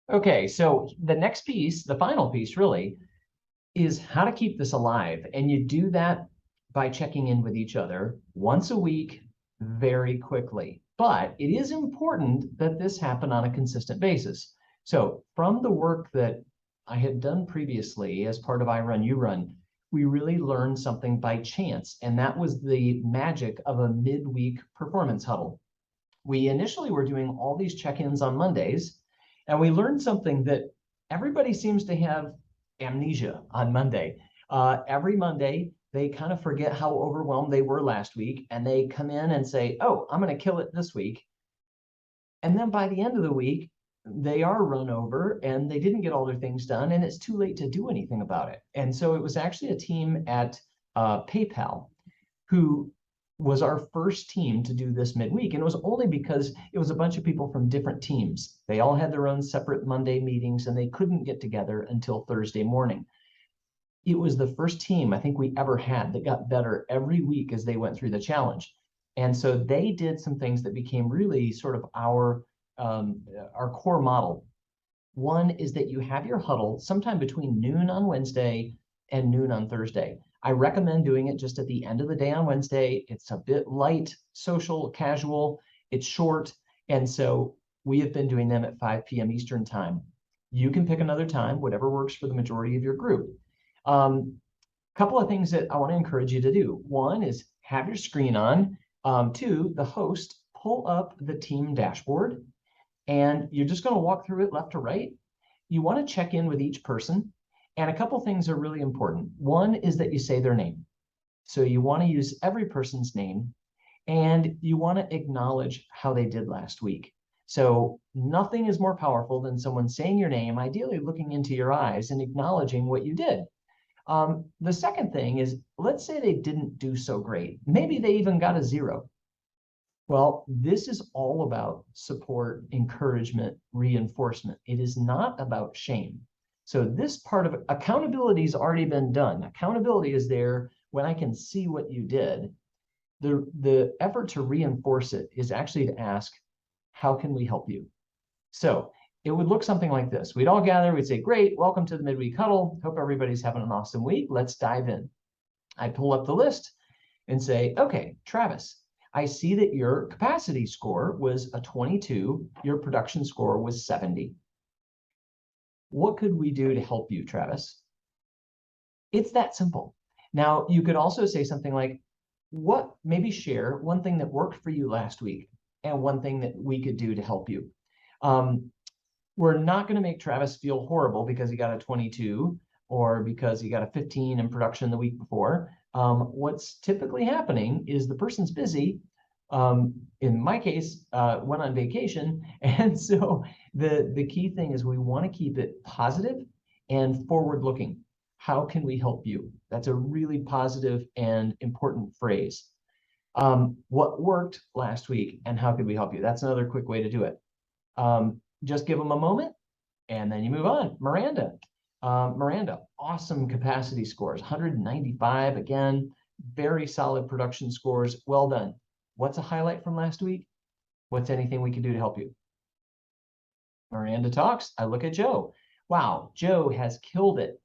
Okay, so the next piece, the final piece really, is how to keep this alive. And you do that by checking in with each other once a week very quickly. But it is important that this happen on a consistent basis. So from the work that I had done previously as part of I Run, You Run, we really learned something by chance. And that was the magic of a midweek performance huddle. We initially were doing all these check-ins on Mondays, and we learned something that everybody seems to have amnesia on Monday. Every Monday, they kind of forget how overwhelmed they were last week, and they come in and say, oh, I'm going to kill it this week. And then by the end of the week, they are run over and they didn't get all their things done, and it's too late to do anything about it. And so it was actually a team at PayPal who was our first team to do this midweek. And it was only because it was a bunch of people from different teams. They all had their own separate Monday meetings and they couldn't get together until Thursday morning. It was the first team I think we ever had that got better every week as they went through the challenge. And so they did some things that became really sort of our core model. One is that you have your huddle sometime between noon on Wednesday and noon on Thursday. I recommend doing it just at the end of the day on Wednesday. It's a bit light, social, casual, it's short. And so we have been doing them at 5 p.m. Eastern time. You can pick another time, whatever works for the majority of your group. Couple of things that I want to encourage you to do. One is have your screen on. Two, the host, pull up the team dashboard and you're just going to walk through it left to right. You want to check in with each person. And a couple things are really important. One is that you say their name. So you want to use every person's name and you want to acknowledge how they did last week. So nothing is more powerful than someone saying your name, ideally looking into your eyes and acknowledging what you did. The second thing is, let's say they didn't do so great. Maybe they even got a 0. Well, this is all about support, encouragement, reinforcement. It is not about shame. So this part of accountability has already been done. Accountability is there when I can see what you did. The effort to reinforce it is actually to ask, how can we help you? So it would look something like this. We'd all gather, we'd say, great, welcome to the midweek huddle. Hope everybody's having an awesome week. Let's dive in. I pull up the list and say, okay, Travis, I see that your capacity score was a 22, your production score was 70. What could we do to help you, Travis? It's that simple. Now, you could also say something like, maybe share one thing that worked for you last week and one thing that we could do to help you. We're not going to make Travis feel horrible because he got a 22 or because he got a 15 in production the week before. What's typically happening is the person's busy. In my case, went on vacation. And so the key thing is we want to keep it positive and forward looking. How can we help you? That's a really positive and important phrase. What worked last week and how could we help you? That's another quick way to do it. Just give them a moment and then you move on. Miranda, awesome capacity scores, 195 again, very solid production scores. Well done. What's a highlight from last week? What's anything we can do to help you? Miranda talks. I look at Joe. Wow, Joe has killed it.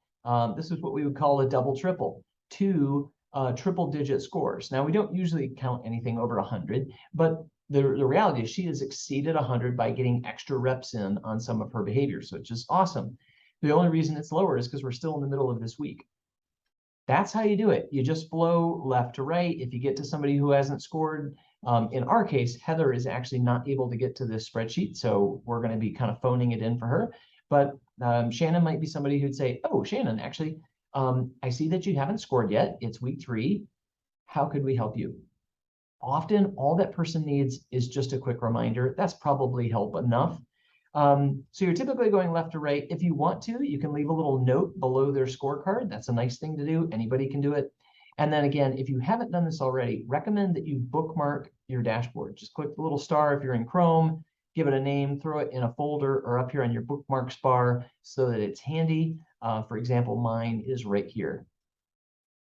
This is what we would call a double triple, 2 triple-digit scores. Now, we don't usually count anything over 100, but the reality is she has exceeded 100 by getting extra reps in on some of her behaviors, which is awesome. The only reason it's lower is because we're still in the middle of this week. That's how you do it. You just flow left to right. If you get to somebody who hasn't scored, in our case, Heather is actually not able to get to this spreadsheet, so we're going to be kind of phoning it in for her. But Shannon might be somebody who'd say, oh, Shannon, actually, I see that you haven't scored yet. It's week 3. How could we help you? Often, all that person needs is just a quick reminder. That's probably help enough. So you're typically going left to right. If you want to, you can leave a little note below their scorecard. That's a nice thing to do. Anybody can do it. And then again, if you haven't done this already, recommend that you bookmark your dashboard. Just click the little star if you're in Chrome, give it a name, throw it in a folder or up here on your bookmarks bar so that it's handy. For example, mine is right here.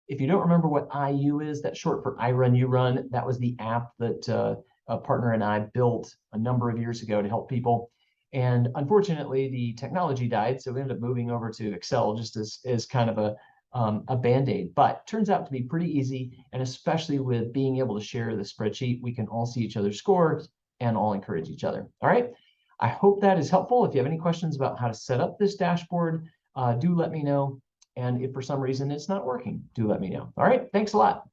If you don't remember what IU is, that's short for I Run, You Run. That was the app that a partner and I built a number of years ago to help people. And unfortunately, the technology died, so we ended up moving over to Excel just as kind of a Band-Aid. But turns out to be pretty easy, and especially with being able to share the spreadsheet, we can all see each other's scores and all encourage each other. All right. I hope that is helpful. If you have any questions about how to set up this dashboard, do let me know. And if for some reason it's not working, do let me know. All right. Thanks a lot.